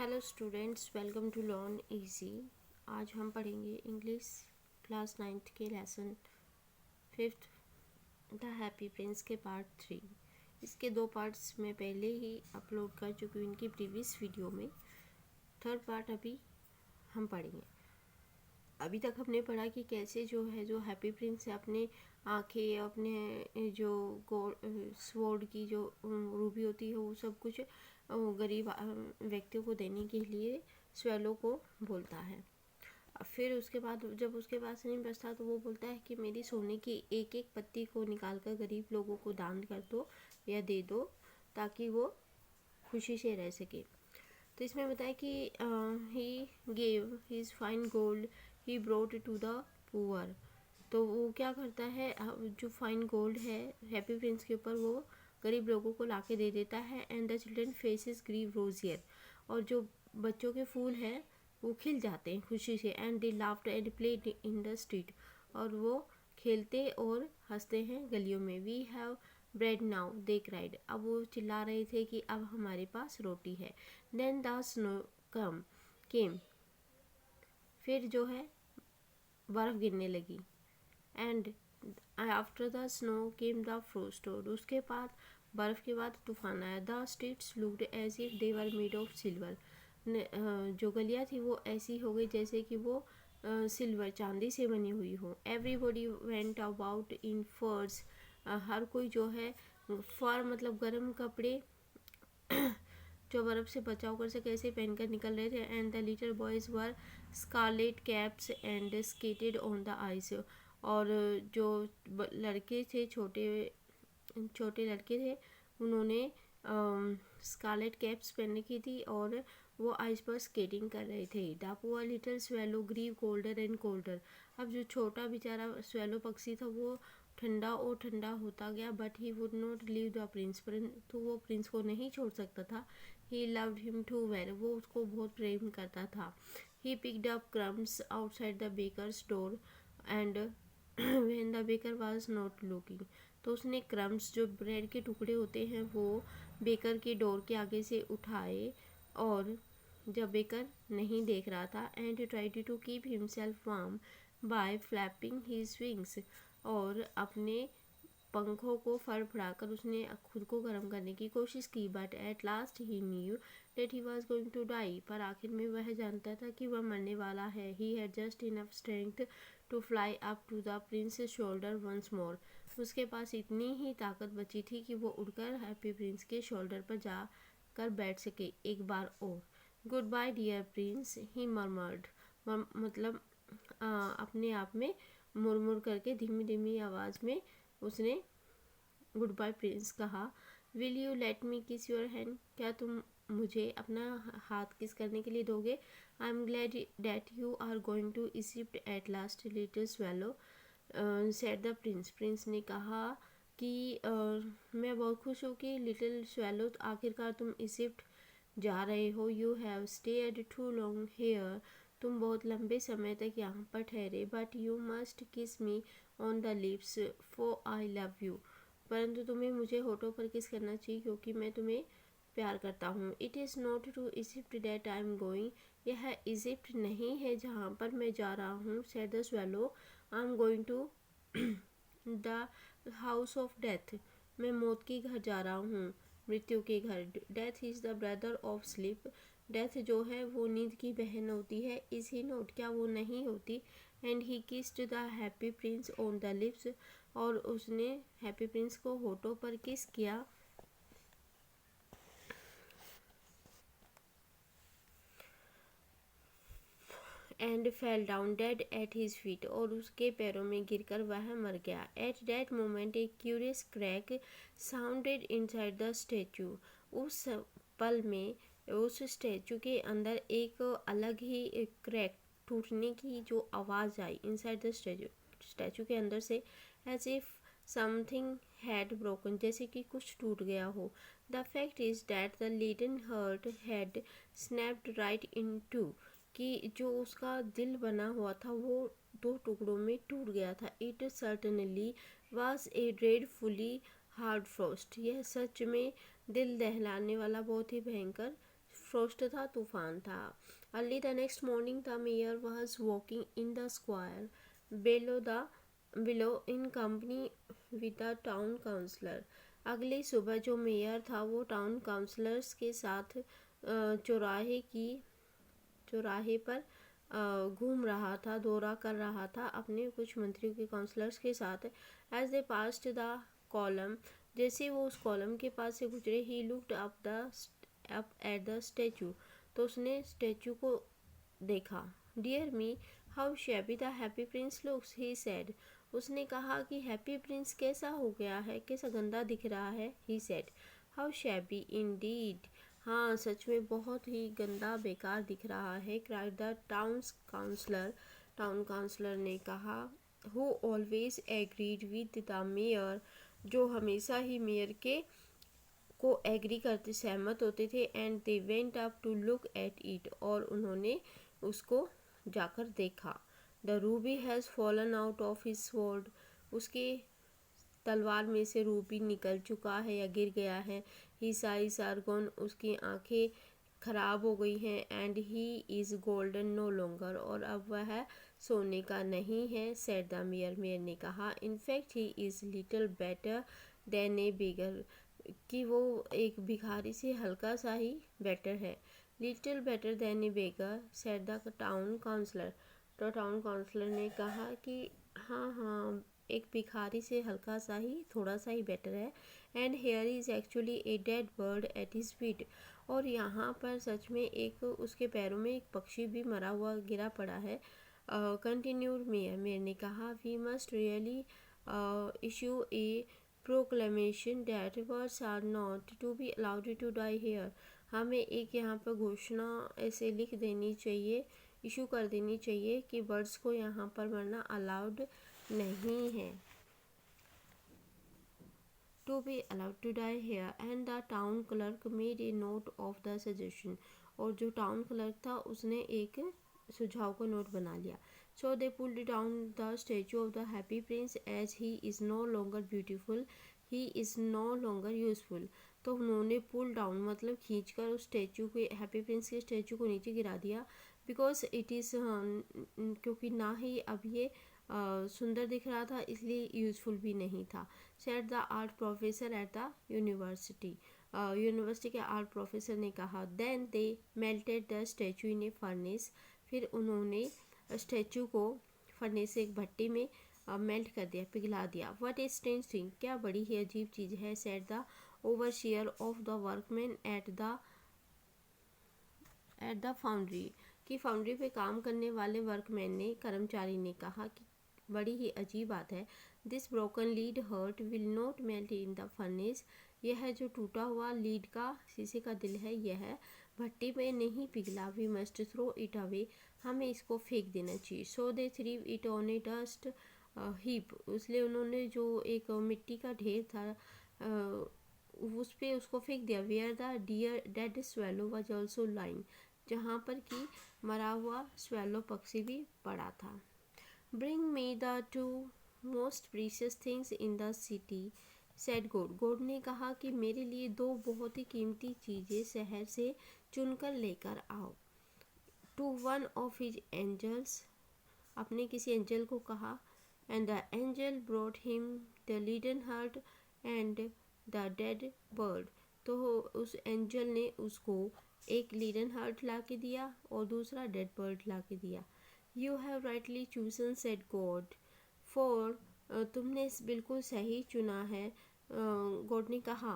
Hello students, welcome to learn easy. आज हम पढ़ेंगे इंग्लिश क्लास 9th के lesson 5th the happy prince के पार्ट 3। इसके 2 पार्ट्स मैं पहले ही अपलोड कर चुकी हूँ इनकी प्रीवियस वीडियो में। थर्ड पार्ट अभी हम पढ़ेंगे। अभी तक हमने पढ़ा कि कैसे जो हैप्पी प्रिंस है अपने आँखें, अपने जो स्वॉर्ड की जो रूबी होती है वो सब कुछ गरीब व्यक्तियों को देने के लिए स्वेलो को बोलता है। फिर उसके बाद जब उसके पास नहीं बचता तो वो बोलता है कि मेरी सोने की एक एक पत्ती को निकाल कर गरीब लोगों को दान कर दो या दे दो ताकि वो खुशी से रह सके। तो इसमें बताया कि he gave his fine gold he brought to the poor. तो वो क्या करता है, जो फाइन गोल्ड है हैप्पी प्रिंस के ऊपर वो गरीब लोगों को लाके दे देता है। And the children faces grew rosier, और जो बच्चों के फूल हैं वो खिल जाते हैं खुशी से। And they laughed and played in the street, और वो खेलते और हंसते हैं गलियों में। We have bread now they cried, अब वो चिल्ला रहे थे कि अब हमारे पास रोटी है। देन द स्नो केम, फिर जो है बर्फ़ गिरने लगी। And after the snow came the frost, और उसके बाद बर्फ़ के बाद तूफान आया। The streets looked as if they were made of silver, जो गलियाँ थी वो ऐसी हो गई जैसे कि वो सिल्वर चांदी से बनी हुई हो। एवरीबॉडी वेंट अबाउट इन फर्स, हर कोई जो है फर मतलब गर्म कपड़े जो बर्फ़ से बचाव कर सके ऐसे पहनकर निकल रहे थे। And the little boys wore scarlet caps and skated on the ice, और जो लड़के थे छोटे छोटे लड़के थे उन्होंने स्कारलेट कैप्स पहन रखी थी और वो आइस पर स्केटिंग कर रहे थे। The poor little swallow grew colder and colder, अब जो छोटा बेचारा स्वेलो पक्षी था वो ठंडा और ठंडा होता गया। But he would not leave the prince, परंतु वो प्रिंस को नहीं छोड़ सकता था। He loved him too well, वो उसको बहुत प्रेम करता था। He picked up crumbs outside the baker's door and when the baker was not looking, तो उसने क्रम्स जो ब्रेड के टुकड़े होते हैं वो बेकर के डोर के आगे से उठाए और जब बेकर नहीं देख रहा था। And tried to keep himself warm by flapping his wings, और अपने पंखों को फड़फड़ाकर उसने खुद को गर्म करने की कोशिश की। But at last he knew that he was going to die, पर आखिर में वह जानता था कि वह मरने वाला है। He had just enough strength to fly up to the prince shoulder once more, उसके पास इतनी ही ताकत बची थी कि वो उड़कर हैप्पी प्रिंस के शोल्डर पर जा कर बैठ सके एक बार और। गुड बाय डियर प्रिंस, ही मर्मर्ड, मतलब अपने आप में मुरमुर करके धीमी धीमी आवाज़ में उसने गुड बाय प्रिंस कहा। विल यू लेट मी किस योर हैंड, क्या तुम मुझे अपना हाथ किस करने के लिए दोगे। I am glad that you are going to Egypt at last little swallow said the prince, prince ने कहा कि मैं बहुत खुश हूँ कि लिटिल स्वेलो आखिरकार तुम इजिप्ट जा रहे हो। You have stayed too long here, तुम बहुत लंबे समय तक यहाँ पर ठहरे। बट यू मस्ट किस me on the lips for I love you, परंतु तुम्हें मुझे होठों पर किस करना चाहिए क्योंकि मैं तुम्हें प्यार करता हूँ। It is not to Egypt that I am going, यह इजिप्ट नहीं है जहाँ पर मैं जा रहा हूँ। Said the swallow, I am going to the house of death, मैं मौत के घर जा रहा हूँ, मृत्यु के घर। Death is the brother of sleep, death जो है वो नींद की बहन होती है। इज़ ही नॉट, क्या वो नहीं होती। And he kissed the happy Prince on the lips, और उसने हैप्पी प्रिंस को होठों पर किस किया। And fell down dead at his feet, और उसके पैरों में गिरकर वह मर गया। At that moment A curious crack sounded inside the statue, उस पल में उस स्टैचू के अंदर एक अलग ही क्रैक टूटने की जो आवाज़ आई इनसाइड द स्टैचू, स्टैचू के अंदर से, as if something had broken, जैसे कि कुछ टूट गया हो। The fact is that the little heart had snapped right in two, कि जो उसका दिल बना हुआ था वो 2 टुकड़ों में टूट गया था। It certainly was a dreadfully hard frost, यह सच में दिल दहलाने वाला बहुत ही भयंकर फ्रोस्ट था, तूफान था। Early the next morning the mayor was walking in the square below in company with the town councillor. अगली सुबह जो मेयर था वो टाउन काउंसलर्स के साथ चौराहे पर घूम रहा था, दौरा कर रहा था अपने कुछ मंत्रियों के काउंसलर्स के साथ। As they passed the column, जैसे वो उस कॉलम के पास से गुजरे, he looked up at the statue, तो उसने स्टैचू को देखा। Dear me, how shabby the happy prince looks, he said. उसने कहा कि हैप्पी प्रिंस कैसा हो गया है, कैसा गंदा दिख रहा है। He said, how shabby Indeed, हाँ सच में बहुत ही गंदा बेकार दिख रहा है। क्राइड द टाउन काउंसलर ने कहा, who always agreed with the mayor, जो हमेशा ही मेयर के को एग्री करते, सहमत होते थे। And they went up to look at it, और उन्होंने उसको जाकर देखा। The ruby has fallen out of his sword, उसके तलवार में से रूबी निकल चुका है या गिर गया है। हिज आइज आर गॉन, उसकी आंखें खराब हो गई हैं। And he is golden no longer, और अब वह सोने का नहीं है। सेड द मेयर, मेयर ने कहा। In fact he is little better than a beggar, कि वो एक भिखारी से हल्का सा ही बेटर है। Little better than a beggar, said the town councillor, तो टाउन काउंसलर ने कहा कि हाँ हाँ, एक भिखारी से हल्का सा ही, थोड़ा सा ही बेटर है। And here is actually a dead bird at his feet, और यहाँ पर सच में एक उसके पैरों में एक पक्षी भी मरा हुआ गिरा पड़ा है। कंटिन्यूड मेयर, मेयर ने कहा, we must really issue a proclamation that birds are not to be allowed to die here, हमें एक यहाँ पर घोषणा ऐसे लिख देनी चाहिए, इशू कर देनी चाहिए कि बर्ड्स को यहाँ पर मरना अलाउड नहीं है, to be allowed to die here. And the town clerk made a note of the suggestion, और जो टाउन क्लर्क था उसने एक सुझाव को नोट बना लिया। So they pulled down the statue of the happy prince as he is no longer beautiful, he is no longer useful, तो उन्होंने पुल डाउन मतलब खींचकर उस स्टैचू के, हैप्पी प्रिंस के स्टैचू को नीचे गिरा दिया। बिकॉज इट इज़, क्योंकि ना ही अब ये सुंदर दिख रहा था, इसलिए यूज़फुल भी नहीं था। Said the art professor at the university के आर्ट प्रोफेसर ने कहा। Then they melted the statue in a furnace, फिर उन्होंने स्टैचू को फर्नेस से, एक भट्टी में मेल्ट कर दिया, पिघला दिया। व्हाट ए स्ट्रेंज थिंग, क्या बड़ी ही अजीब चीज़ है। Said the overseer of the workmen at the foundry, कि फाउंड्री पे काम करने वाले वर्कमैन ने, कर्मचारी ने कहा कि बड़ी ही अजीब बात है। This broken lead heart will not melt in the furnace, यह जो टूटा हुआ लीड का, शीशे का दिल है, यह भट्टी में नहीं पिघला। We must throw it away, हमें इसको फेंक देना चाहिए। So they threw it on a dust heap, इसलिए उन्होंने जो एक मिट्टी का ढेर था उस पे उसको फेंक दिया। Where the dear dead swallow was also lying, जहाँ पर कि मरा हुआ स्वेलो पक्षी भी पड़ा था। Bring me the two most precious things in the city, said गोड, गोड ने कहा कि मेरे लिए दो बहुत ही कीमती चीज़ें शहर से चुनकर लेकर आओ। To one of his angels, अपने किसी एंजल को कहा। And the angel brought him the leaden heart and the dead bird, तो उस एंजल ने उसको एक लीडन हार्ट ला के दिया और दूसरा डेड बर्ड ला के दिया। You have rightly chosen, said God, for, तुमने बिल्कुल सही चुना है, गॉड ने कहा,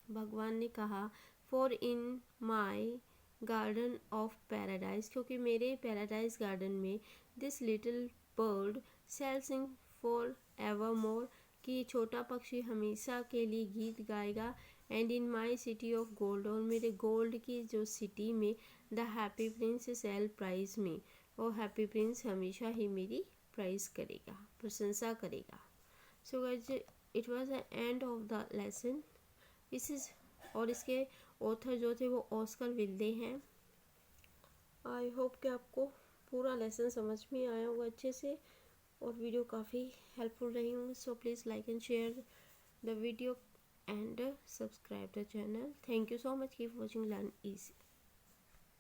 भगवान ने कहा। For in my garden of paradise, क्योंकि मेरे पैराडाइज गार्डन में this little bird shall sing for ever more, कि छोटा पक्षी हमेशा के लिए गीत गाएगा। And in my city of gold, और मेरे गोल्ड की जो सिटी में, the happy prince shall praise me, और हैप्पी प्रिंस हमेशा ही मेरी प्राइज करेगा, प्रशंसा करेगा। So guys, it was the end of the lesson. और इसके ऑथर जो थे वो ऑस्कर विल्डे हैं। आई होप कि आपको पूरा लेसन समझ में आया होगा अच्छे से, और वीडियो काफ़ी हेल्पफुल रही होंगी। So please like and share the video and subscribe the channel. Thank you so much. Keep watching Learn Easy.